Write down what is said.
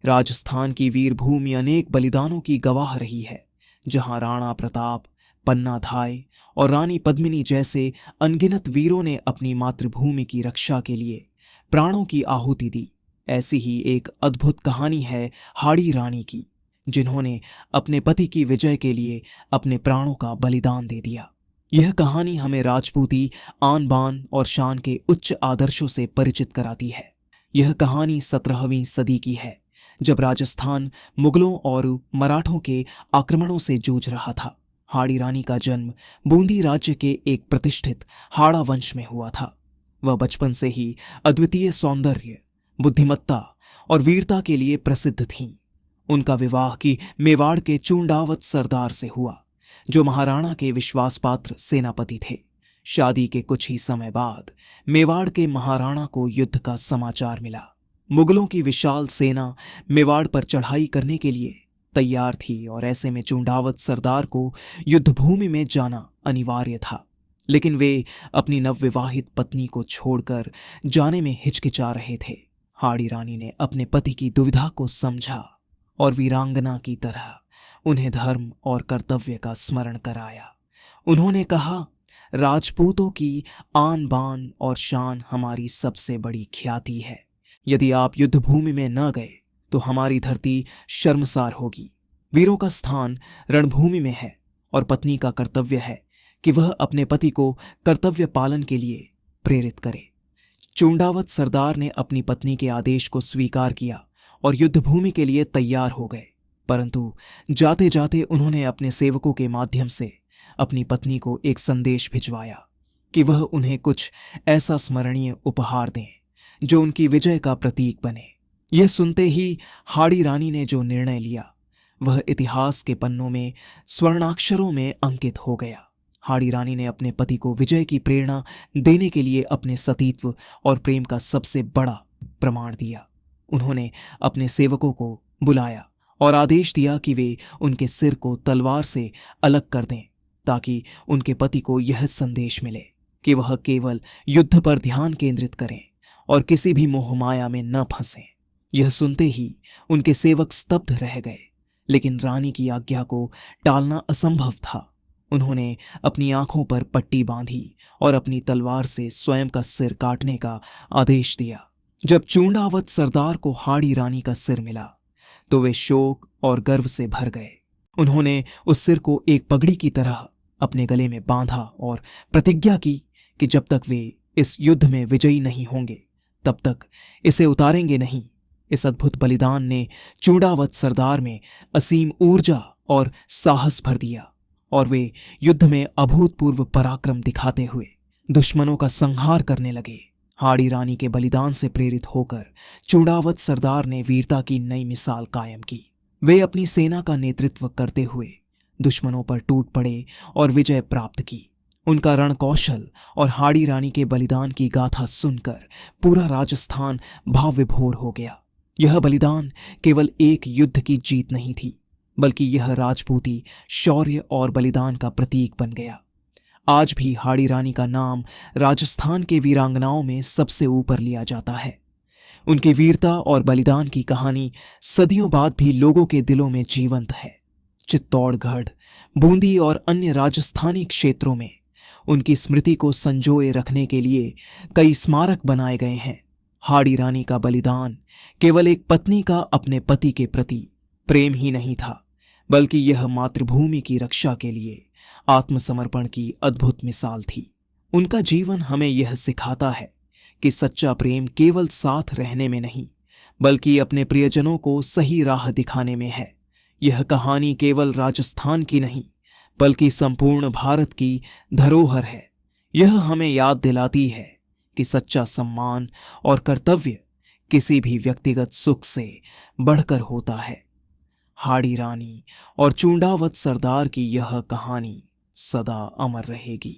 राजस्थान की वीर भूमि अनेक बलिदानों की गवाह रही है, जहां राणा प्रताप, पन्ना धाय और रानी पद्मिनी जैसे अनगिनत वीरों ने अपनी मातृभूमि की रक्षा के लिए प्राणों की आहुति दी। ऐसी ही एक अद्भुत कहानी है हाड़ी रानी की, जिन्होंने अपने पति की विजय के लिए अपने प्राणों का बलिदान दे दिया। यह कहानी हमें राजपूती आन बान और शान के उच्च आदर्शों से परिचित कराती है। यह कहानी 17वीं सदी की है, जब राजस्थान मुगलों और मराठों के आक्रमणों से जूझ रहा था। हाड़ी रानी का जन्म बूंदी राज्य के एक प्रतिष्ठित हाड़ा वंश में हुआ था। वह बचपन से ही अद्वितीय सौंदर्य, बुद्धिमत्ता और वीरता के लिए प्रसिद्ध थीं। उनका विवाह की मेवाड़ के चूंडावत सरदार से हुआ, जो महाराणा के विश्वासपात्र सेनापति थे। शादी के कुछ ही समय बाद मेवाड़ के महाराणा को युद्ध का समाचार मिला। मुगलों की विशाल सेना मेवाड़ पर चढ़ाई करने के लिए तैयार थी और ऐसे में चूंडावत सरदार को युद्धभूमि में जाना अनिवार्य था। लेकिन वे अपनी नवविवाहित पत्नी को छोड़कर जाने में हिचकिचा रहे थे। हाड़ी रानी ने अपने पति की दुविधा को समझा और वीरांगना की तरह उन्हें धर्म और कर्तव्य का स्मरण कराया। उन्होंने कहा, राजपूतों की आन बान और शान हमारी सबसे बड़ी ख्याति है। यदि आप युद्धभूमि में न गए तो हमारी धरती शर्मसार होगी। वीरों का स्थान रणभूमि में है और पत्नी का कर्तव्य है कि वह अपने पति को कर्तव्य पालन के लिए प्रेरित करे। चूंडावत सरदार ने अपनी पत्नी के आदेश को स्वीकार किया और युद्धभूमि के लिए तैयार हो गए, परंतु जाते जाते उन्होंने अपने सेवकों के माध्यम से अपनी पत्नी को एक संदेश भिजवाया कि वह उन्हें कुछ ऐसा स्मरणीय उपहार दें जो उनकी विजय का प्रतीक बने। यह सुनते ही हाड़ी रानी ने जो निर्णय लिया वह इतिहास के पन्नों में स्वर्णाक्षरों में अंकित हो गया। हाड़ी रानी ने अपने पति को विजय की प्रेरणा देने के लिए अपने सतीत्व और प्रेम का सबसे बड़ा प्रमाण दिया। उन्होंने अपने सेवकों को बुलाया और आदेश दिया कि वे उनके सिर को तलवार से अलग कर दें, ताकि उनके पति को यह संदेश मिले कि वह केवल युद्ध पर ध्यान केंद्रित करें और किसी भी मोहमाया में न फंसें। यह सुनते ही उनके सेवक स्तब्ध रह गए, लेकिन रानी की आज्ञा को टालना असंभव था। उन्होंने अपनी आंखों पर पट्टी बांधी और अपनी तलवार से स्वयं का सिर काटने का आदेश दिया। जब चूंडावत सरदार को हाड़ी रानी का सिर मिला तो वे शोक और गर्व से भर गए। उन्होंने उस सिर को एक पगड़ी की तरह अपने गले में बांधा और प्रतिज्ञा की कि जब तक वे इस युद्ध में विजयी नहीं होंगे तब तक इसे उतारेंगे नहीं। इस अद्भुत बलिदान ने चूंडावत सरदार में असीम ऊर्जा और साहस भर दिया और वे युद्ध में अभूतपूर्व पराक्रम दिखाते हुए दुश्मनों का संहार करने लगे। हाड़ी रानी के बलिदान से प्रेरित होकर चूंडावत सरदार ने वीरता की नई मिसाल कायम की। वे अपनी सेना का नेतृत्व करते हुए दुश्मनों पर टूट पड़े और विजय प्राप्त की। उनका रणकौशल और हाड़ी रानी के बलिदान की गाथा सुनकर पूरा राजस्थान भाव विभोर हो गया। यह बलिदान केवल एक युद्ध की जीत नहीं थी, बल्कि यह राजपूती शौर्य और बलिदान का प्रतीक बन गया। आज भी हाड़ी रानी का नाम राजस्थान के वीरांगनाओं में सबसे ऊपर लिया जाता है। उनकी वीरता और बलिदान की कहानी सदियों बाद भी लोगों के दिलों में जीवंत है। चित्तौड़गढ़, बूंदी और अन्य राजस्थानी क्षेत्रों में उनकी स्मृति को संजोए रखने के लिए कई स्मारक बनाए गए हैं। हाड़ी रानी का बलिदान केवल एक पत्नी का अपने पति के प्रति प्रेम ही नहीं था, बल्कि यह मातृभूमि की रक्षा के लिए आत्मसमर्पण की अद्भुत मिसाल थी। उनका जीवन हमें यह सिखाता है कि सच्चा प्रेम केवल साथ रहने में नहीं, बल्कि अपने प्रियजनों को सही राह दिखाने में है। यह कहानी केवल राजस्थान की नहीं, बल्कि संपूर्ण भारत की धरोहर है। यह हमें याद दिलाती है कि सच्चा सम्मान और कर्तव्य किसी भी व्यक्तिगत सुख से बढ़कर होता है। हाड़ी रानी और चूंडावत सरदार की यह कहानी सदा अमर रहेगी।